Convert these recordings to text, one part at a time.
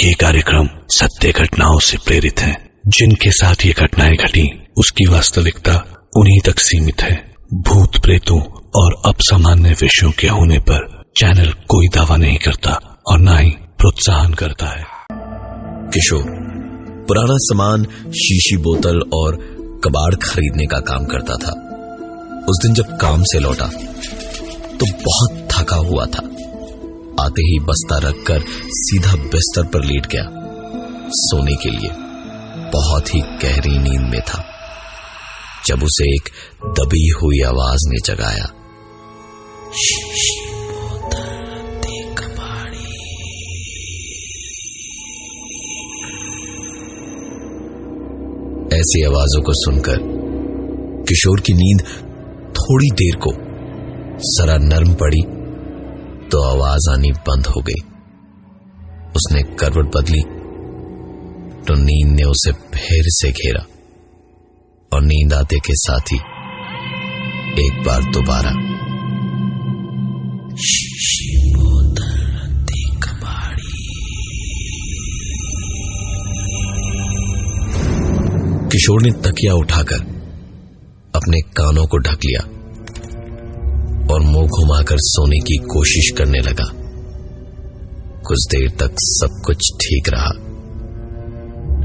ये कार्यक्रम सत्य घटनाओं से प्रेरित है। जिनके साथ ये घटनाएं घटी उसकी वास्तविकता उन्हीं तक सीमित है। भूत प्रेतों और असामान्य विषयों के होने पर चैनल कोई दावा नहीं करता और न ही प्रोत्साहन करता है। किशोर पुराना सामान, शीशी बोतल और कबाड़ खरीदने का काम करता था। उस दिन जब काम से लौटा तो बहुत थका हुआ था। आते ही बस्ता रखकर सीधा बिस्तर पर लेट गया सोने के लिए। बहुत ही गहरी नींद में था जब उसे एक दबी हुई आवाज ने जगाया। शीशी बोतल दे कबाड़ी। ऐसी आवाजों को सुनकर किशोर की नींद थोड़ी देर को जरा नरम पड़ी तो आवाज आनी बंद हो गई। उसने करवट बदली तो नींद ने उसे फिर से घेरा और नींद आते के साथ ही एक बार दोबारा शीशी बोतल दे कबाड़ी। किशोर ने तकिया उठाकर अपने कानों को ढक लिया और मुंह घुमाकर सोने की कोशिश करने लगा। कुछ देर तक सब कुछ ठीक रहा,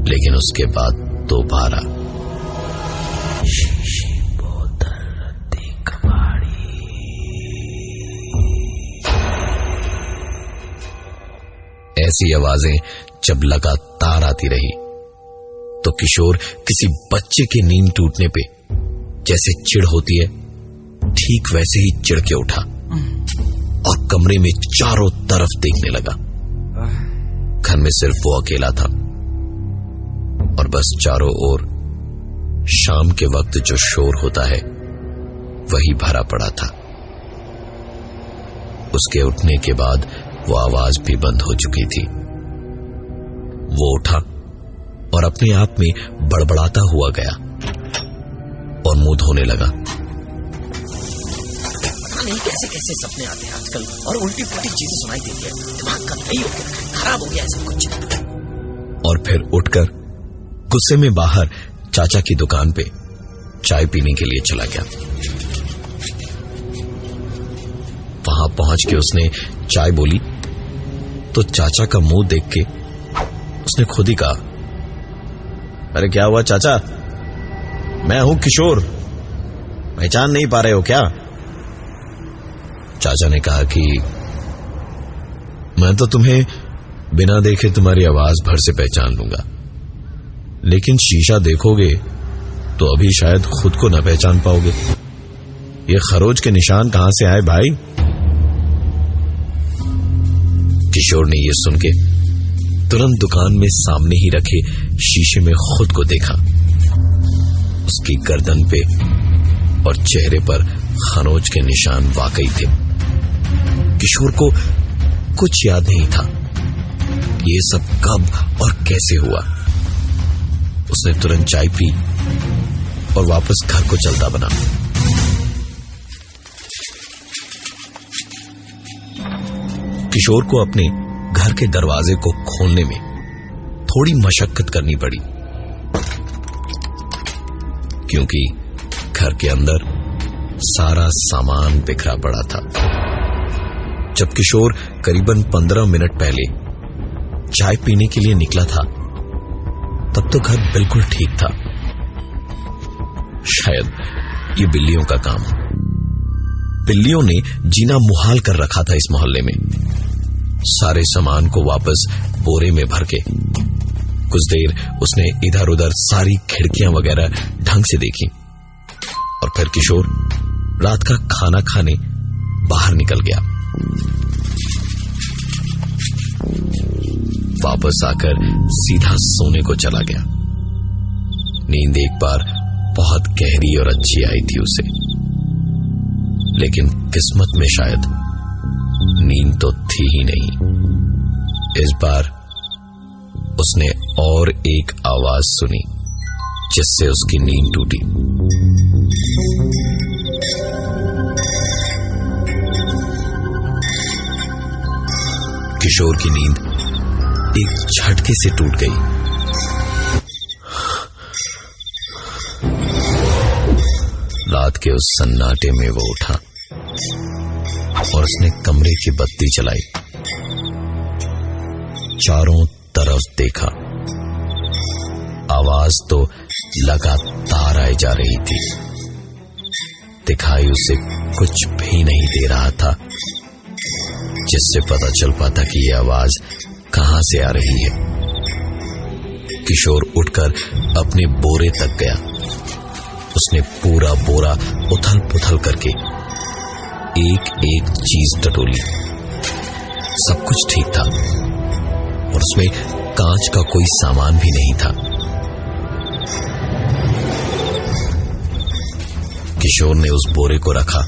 लेकिन उसके बाद दोबारा शीशी बोतल दे कबाड़ी। ऐसी आवाजें जब लगातार आती रही तो किशोर किसी बच्चे के नींद टूटने पे जैसे चिढ़ होती है, ठीक वैसे ही चिढ़ के उठा और कमरे में चारों तरफ देखने लगा। घर में सिर्फ वो अकेला था और बस चारों ओर शाम के वक्त जो शोर होता है वही भरा पड़ा था। उसके उठने के बाद वो आवाज भी बंद हो चुकी थी। वो उठा और अपने आप में बड़बड़ाता हुआ गया और मुंह धोने लगा। पता नहीं कैसे कैसे सपने आते हैं आजकल और उल्टी पुल्टी चीजें सुनाई देती है। दिमाग का नहीं हो गया, खराब हो गया है सब कुछ। और फिर उठकर गुस्से में बाहर चाचा की दुकान पे चाय पीने के लिए चला गया। वहां पहुंच के उसने चाय बोली तो चाचा का मुंह देख के उसने खुद ही कहा, अरे क्या हुआ चाचा, मैं हूं किशोर, पहचान नहीं पा रहे हो क्या? चाचा ने कहा कि मैं तो तुम्हें बिना देखे तुम्हारी आवाज भर से पहचान लूंगा, लेकिन शीशा देखोगे तो अभी शायद खुद को न पहचान पाओगे। ये खरोच के निशान कहां से आए भाई? किशोर ने यह सुन के तुरंत दुकान में सामने ही रखे शीशे में खुद को देखा। उसकी गर्दन पे और चेहरे पर खरोच के निशान वाकई थे। किशोर को कुछ याद नहीं था ये सब कब और कैसे हुआ। उसने तुरंत चाय पी और वापस घर को चलता बना। किशोर को अपने घर के दरवाजे को खोलने में थोड़ी मशक्कत करनी पड़ी, क्योंकि घर के अंदर सारा सामान बिखरा पड़ा था। जब किशोर करीबन 15 मिनट पहले चाय पीने के लिए निकला था तब तो घर बिल्कुल ठीक था। शायद ये बिल्लियों का काम। बिल्लियों ने जीना मुहाल कर रखा था इस मोहल्ले में। सारे सामान को वापस बोरे में भर के कुछ देर उसने इधर उधर सारी खिड़कियां वगैरह ढंग से देखी और फिर किशोर रात का खाना खाने बाहर निकल गया। वापस आकर सीधा सोने को चला गया। नींद एक बार बहुत गहरी और अच्छी आई थी उसे, लेकिन किस्मत में शायद नींद तो थी ही नहीं। इस बार उसने और एक आवाज सुनी जिससे उसकी नींद टूटी। किशोर की नींद एक झटके से टूट गई। रात के उस सन्नाटे में वो उठा और उसने कमरे की बत्ती जलाई। चारों तरफ देखा। आवाज तो लगातार आई जा रही थी। दिखाई उसे कुछ भी नहीं दे रहा था जिससे पता चल पाता कि यह आवाज कहां से आ रही है। किशोर उठकर अपने बोरे तक गया। उसने पूरा बोरा उथल पुथल करके एक एक चीज टटोली। सब कुछ ठीक था और उसमें कांच का कोई सामान भी नहीं था। किशोर ने उस बोरे को रखा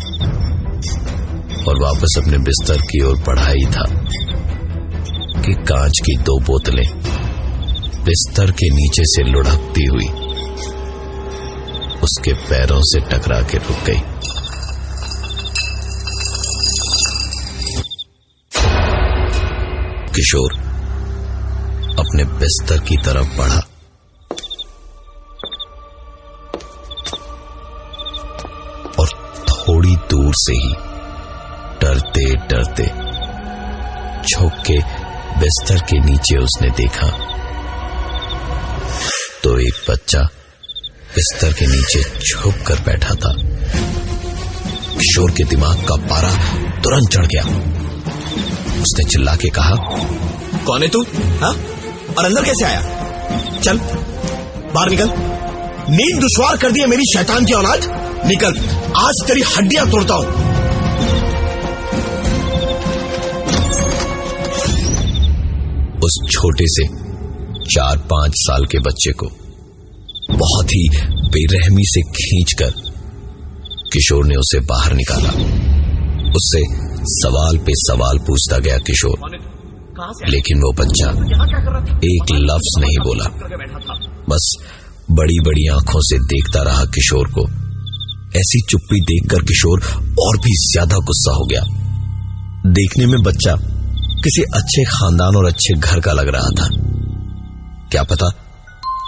और वापस अपने बिस्तर की ओर बढ़ा ही था कि कांच की 2 बोतलें बिस्तर के नीचे से लुढ़कती हुई उसके पैरों से टकरा के रुक गई। किशोर अपने बिस्तर की तरफ बढ़ा और थोड़ी दूर से ही डरते डरते झुक के बिस्तर के नीचे उसने देखा तो एक बच्चा बिस्तर के नीचे छुप कर बैठा था। किशोर के दिमाग का पारा तुरंत चढ़ गया। उसने चिल्ला के कहा, कौन है तू? हाँ? और अंदर कैसे आया? चल बाहर निकल। नींद दुश्वार कर दी है मेरी शैतान की औलाद। निकल, आज तेरी हड्डियां तोड़ता हूं। उस छोटे से 4-5 साल के बच्चे को बहुत ही बेरहमी से खींचकर किशोर ने उसे बाहर निकाला। उससे सवाल पे सवाल पूछता गया किशोर, लेकिन वो बच्चा एक लफ्ज नहीं बोला। बस बड़ी बड़ी आंखों से देखता रहा किशोर को। ऐसी चुप्पी देखकर किशोर और भी ज्यादा गुस्सा हो गया। देखने में बच्चा किसी अच्छे खानदान और अच्छे घर का लग रहा था। क्या पता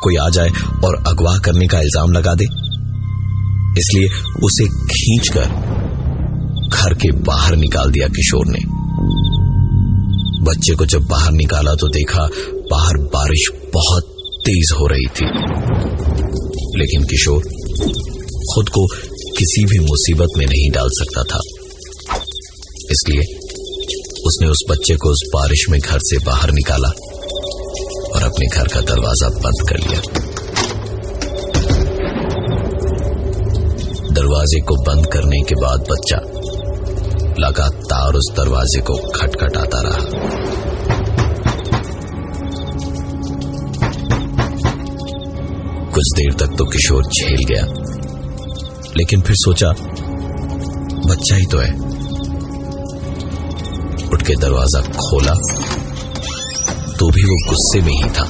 कोई आ जाए और अगवा करने का इल्जाम लगा दे। इसलिए उसे खींचकर घर के बाहर निकाल दिया किशोर ने। बच्चे को जब बाहर निकाला तो देखा बाहर बारिश बहुत तेज हो रही थी, लेकिन किशोर खुद को किसी भी मुसीबत में नहीं डाल सकता था। इसलिए उसने उस बच्चे को उस बारिश में घर से बाहर निकाला और अपने घर का दरवाजा बंद कर लिया। दरवाजे को बंद करने के बाद बच्चा लगातार उस दरवाजे को खटखटाता रहा। कुछ देर तक तो किशोर झेल गया, लेकिन फिर सोचा बच्चा ही तो है। उठ के दरवाजा खोला तो भी वो गुस्से में ही था।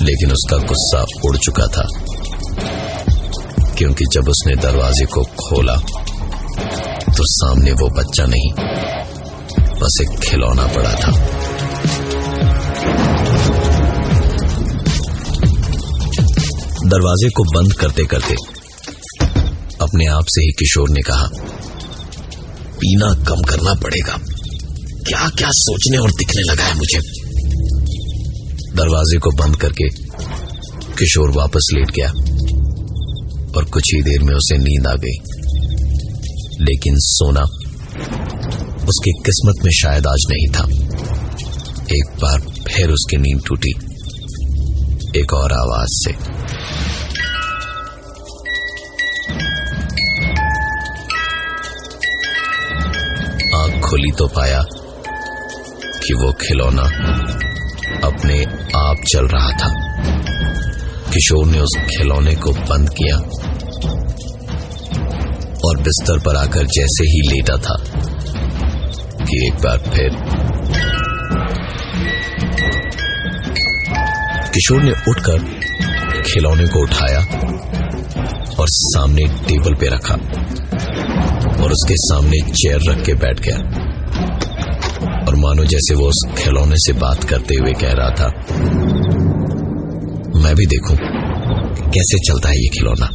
लेकिन उसका गुस्सा उड़ चुका था, क्योंकि जब उसने दरवाजे को खोला तो सामने वो बच्चा नहीं, बस एक खिलौना पड़ा था। दरवाजे को बंद करते करते अपने आप से ही किशोर ने कहा, पीना कम करना पड़ेगा। क्या क्या सोचने और दिखने लगा है मुझे। दरवाजे को बंद करके किशोर वापस लेट गया और कुछ ही देर में उसे नींद आ गई। लेकिन सोना उसकी किस्मत में शायद आज नहीं था। एक बार फिर उसकी नींद टूटी, एक और आवाज से। आंख खुली तो पाया कि वो खिलौना अपने आप चल रहा था। किशोर ने उस खिलौने को बंद किया और बिस्तर पर आकर जैसे ही लेटा था कि एक बार फिर किशोर ने उठकर खिलौने को उठाया और सामने टेबल पे रखा और उसके सामने चेयर रख के बैठ गया और मानो जैसे वो उस खिलौने से बात करते हुए कह रहा था, मैं भी देखूं कैसे चलता है ये खिलौना।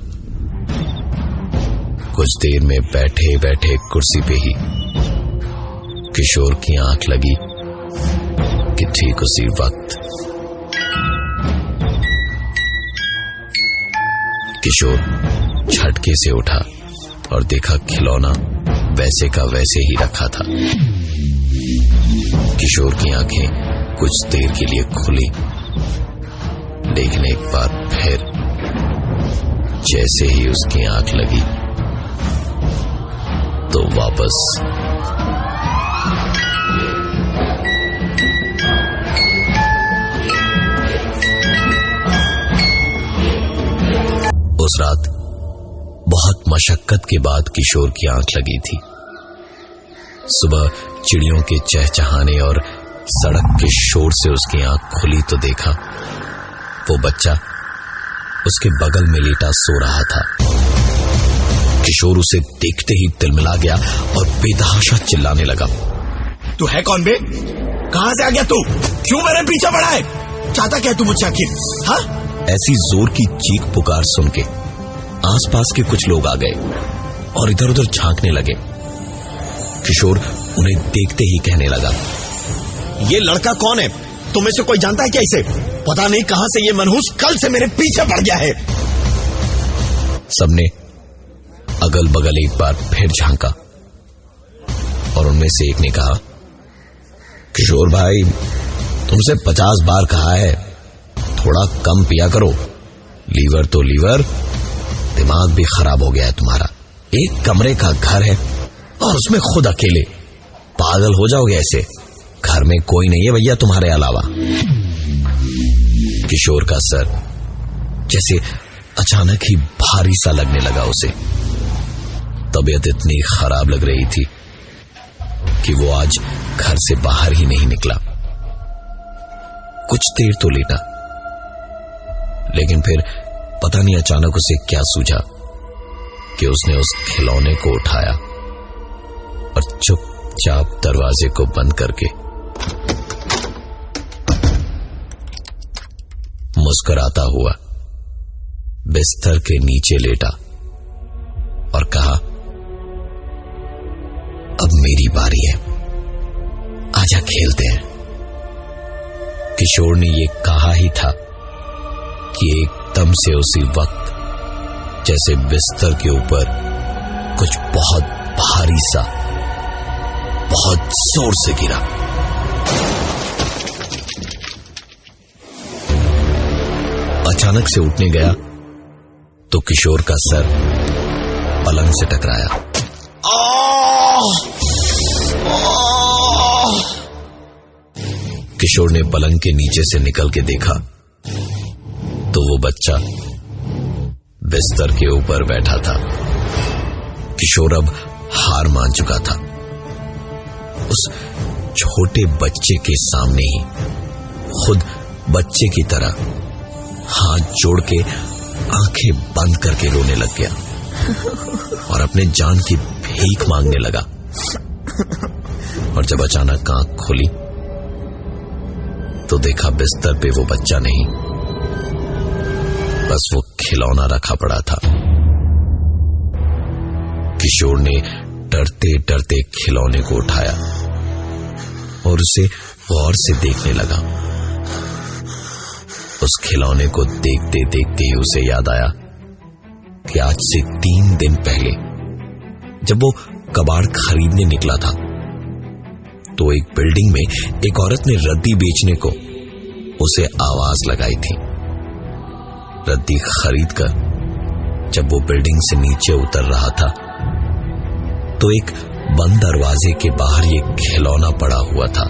कुछ देर में बैठे बैठे कुर्सी पे ही किशोर की आंख लगी कि ठीक उसी वक्त किशोर झटके से उठा और देखा खिलौना वैसे का वैसे ही रखा था। किशोर की आंखें कुछ देर के लिए खुली, लेकिन एक बार फिर जैसे ही उसकी आंख लगी तो वापस उस रात बहुत मशक्कत के बाद किशोर की आंख लगी थी। सुबह चिड़ियों के चहचहाने और सड़क के शोर से उसकी आंख खुली तो देखा वो बच्चा उसके बगल में लेटा सो रहा था। किशोर उसे देखते ही तिलमिला गया और बेतहाशा चिल्लाने लगा, तू है कौन बे? कहां से आ गया तू? क्यों मेरे पीछे पड़ा है? चाहता क्या तू मुझसे आखिर? हाँ? ऐसी जोर की चीख पुकार सुन के आसपास के कुछ लोग आ गए और इधर उधर झांकने लगे। किशोर उन्हें देखते ही कहने लगा, ये लड़का कौन है? तुम में से कोई जानता है क्या इसे? पता नहीं कहां से ये मनहूस कल से मेरे पीछे पड़ गया है। सबने अगल बगल एक बार फिर झांका और उनमें से एक ने कहा, किशोर भाई, तुमसे 50 बार कहा है थोड़ा कम पिया करो। लीवर तो लीवर, दिमाग भी खराब हो गया है तुम्हारा। एक कमरे का घर है और उसमें खुद अकेले, पागल हो जाओगे ऐसे। घर में कोई नहीं है भैया तुम्हारे अलावा। किशोर का सर जैसे अचानक ही भारी सा लगने लगा उसे। तबीयत इतनी खराब लग रही थी कि वो आज घर से बाहर ही नहीं निकला। कुछ देर तो लेटा, लेकिन फिर पता नहीं अचानक उसे क्या सूझा कि उसने उस खिलौने को उठाया और चुपचाप दरवाजे को बंद करके मुस्कुराता हुआ बिस्तर के नीचे लेटा और कहा, अब मेरी बारी है, आजा खेलते हैं। किशोर ने ये कहा ही था कि एकदम से उसी वक्त जैसे बिस्तर के ऊपर कुछ बहुत भारी सा बहुत जोर से गिरा। अचानक से उठने गया तो किशोर का सर पलंग से टकराया। किशोर ने पलंग के नीचे से निकल के देखा तो वो बच्चा बिस्तर के ऊपर बैठा था। किशोर अब हार मान चुका था। उस छोटे बच्चे के सामने ही खुद बच्चे की तरह हाथ जोड़ के आंखें बंद करके रोने लग गया और अपने जान की भीख मांगने लगा। और जब अचानक आंख खुली तो देखा बिस्तर पे वो बच्चा नहीं, बस वो खिलौना रखा पड़ा था। किशोर ने डरते डरते खिलौने को उठाया और उसे गौर से देखने लगा। उस खिलौने को देखते देखते ही उसे याद आया कि आज से 3 दिन पहले जब वो कबाड़ खरीदने निकला था तो एक बिल्डिंग में एक औरत ने रद्दी बेचने को उसे आवाज लगाई थी। रद्दी खरीदकर जब वो बिल्डिंग से नीचे उतर रहा था तो एक बंद दरवाजे के बाहर ये खिलौना पड़ा हुआ था।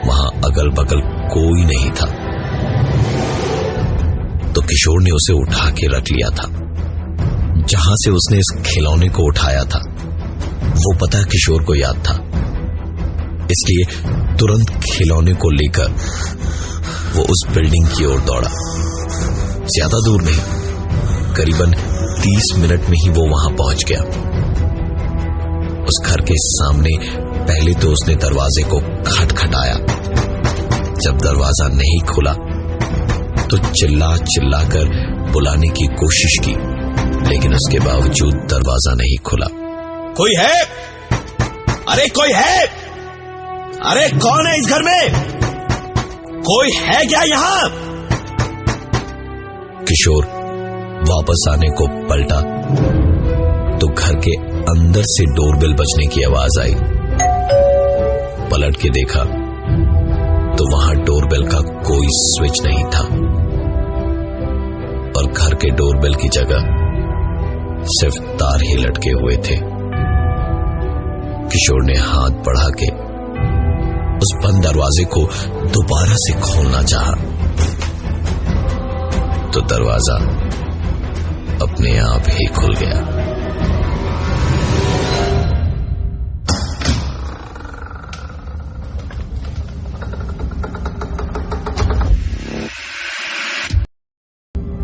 वहां अगल बगल कोई नहीं था तो किशोर ने उसे उठा के रख लिया था। जहां से उसने इस खिलौने को उठाया था वो पता किशोर को याद था, इसलिए तुरंत खिलौने को लेकर वो उस बिल्डिंग की ओर दौड़ा। ज्यादा दूर नहीं, करीबन 30 मिनट में ही वो वहां पहुंच गया। उस घर के सामने पहले तो उसने दरवाजे को खटखटाया। जब दरवाजा नहीं खुला तो चिल्ला चिल्ला कर बुलाने की कोशिश की, लेकिन उसके बावजूद दरवाजा नहीं खुला। कोई है? अरे कोई है? अरे कौन है इस घर में? कोई है क्या यहां? किशोर वापस आने को पलटा तो घर के अंदर से डोरबेल बजने की आवाज आई। पलट के देखा तो वहां डोरबेल का कोई स्विच नहीं था और घर के डोरबेल की जगह सिर्फ तार ही लटके हुए थे। किशोर ने हाथ बढ़ा के उस बंद दरवाजे को दोबारा से खोलना चाहा तो दरवाजा अपने आप ही खुल गया।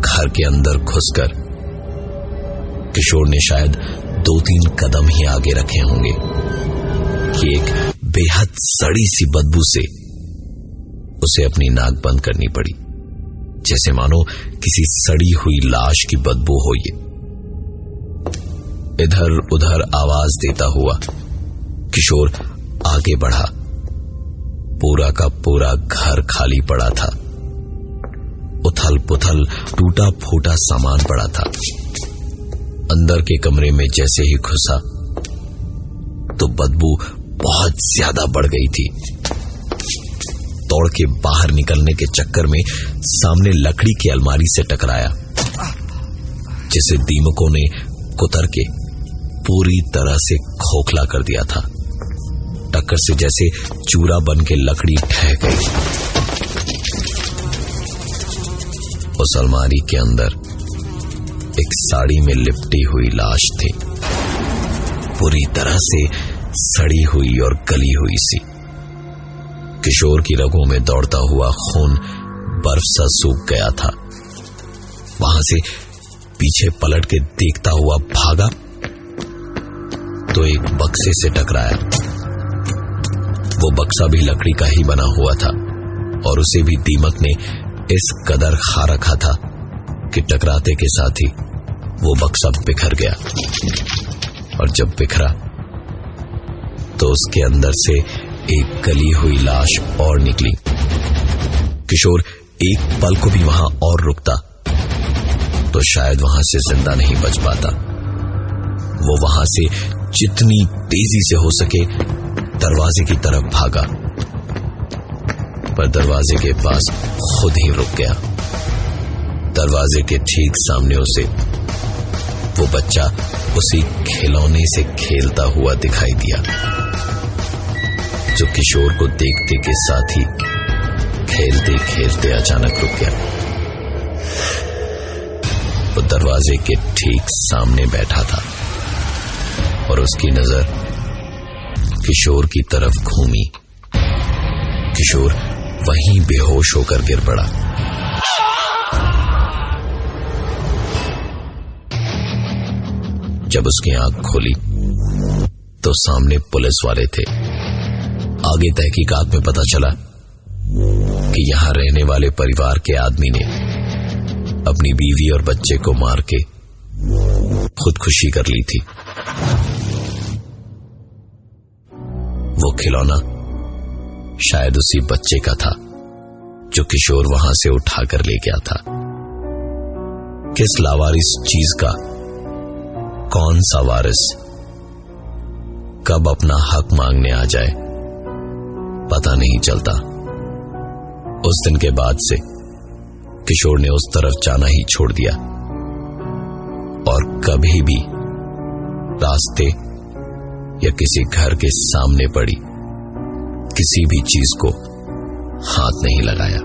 घर के अंदर घुसकर किशोर ने शायद 2-3 कदम ही आगे रखे होंगे कि एक बेहद सड़ी सी बदबू से उसे अपनी नाक बंद करनी पड़ी, जैसे मानो किसी सड़ी हुई लाश की बदबू हो। ये इधर उधर आवाज देता हुआ किशोर आगे बढ़ा। पूरा का पूरा घर खाली पड़ा था। उथल पुथल टूटा फूटा सामान पड़ा था। अंदर के कमरे में जैसे ही घुसा तो बदबू बहुत ज्यादा बढ़ गई थी। दौड़ के बाहर निकलने के चक्कर में सामने लकड़ी की अलमारी से टकराया, जिसे दीमकों ने कुतर के पूरी तरह से खोखला कर दिया था। टक्कर से जैसे चूरा बन के लकड़ी ढह गई। उस अलमारी के अंदर एक साड़ी में लिपटी हुई लाश थी, पूरी तरह से सड़ी हुई और गली हुई सी। किशोर की रगों में दौड़ता हुआ खून बर्फ सा सूख गया था। वहां से पीछे पलट के देखता हुआ भागा तो एक बक्से से टकराया। वो बक्सा भी लकड़ी का ही बना हुआ था और उसे भी दीमक ने इस कदर खा रखा था कि टकराते के साथ ही वो बक्सा बिखर गया। और जब बिखरा तो उसके अंदर से एक गली हुई लाश और निकली। किशोर एक पल को भी वहां और रुकता तो शायद वहां से जिंदा नहीं बच पाता। वो वहां से जितनी तेजी से हो सके दरवाजे की तरफ भागा, पर दरवाजे के पास खुद ही रुक गया। दरवाजे के ठीक सामने उसे वो बच्चा उसी खिलौने से खेलता हुआ दिखाई दिया, जो किशोर को देखते के साथ ही खेलते खेलते अचानक रुक गया। वो दरवाजे के ठीक सामने बैठा था और उसकी नजर किशोर की तरफ घूमी। किशोर वहीं बेहोश होकर गिर पड़ा। जब उसकी आंख खोली तो सामने पुलिस वाले थे। आगे तहकीकात में पता चला कि यहां रहने वाले परिवार के आदमी ने अपनी बीवी और बच्चे को मार के खुदकुशी कर ली थी। वो खिलौना शायद उसी बच्चे का था जो किशोर वहां से उठाकर ले गया था। किस लावारिस चीज का कौन सा वारिस कब अपना हक मांगने आ जाए पता नहीं चलता। उस दिन के बाद से किशोर ने उस तरफ जाना ही छोड़ दिया और कभी भी रास्ते या किसी घर के सामने पड़ी किसी भी चीज को हाथ नहीं लगाया।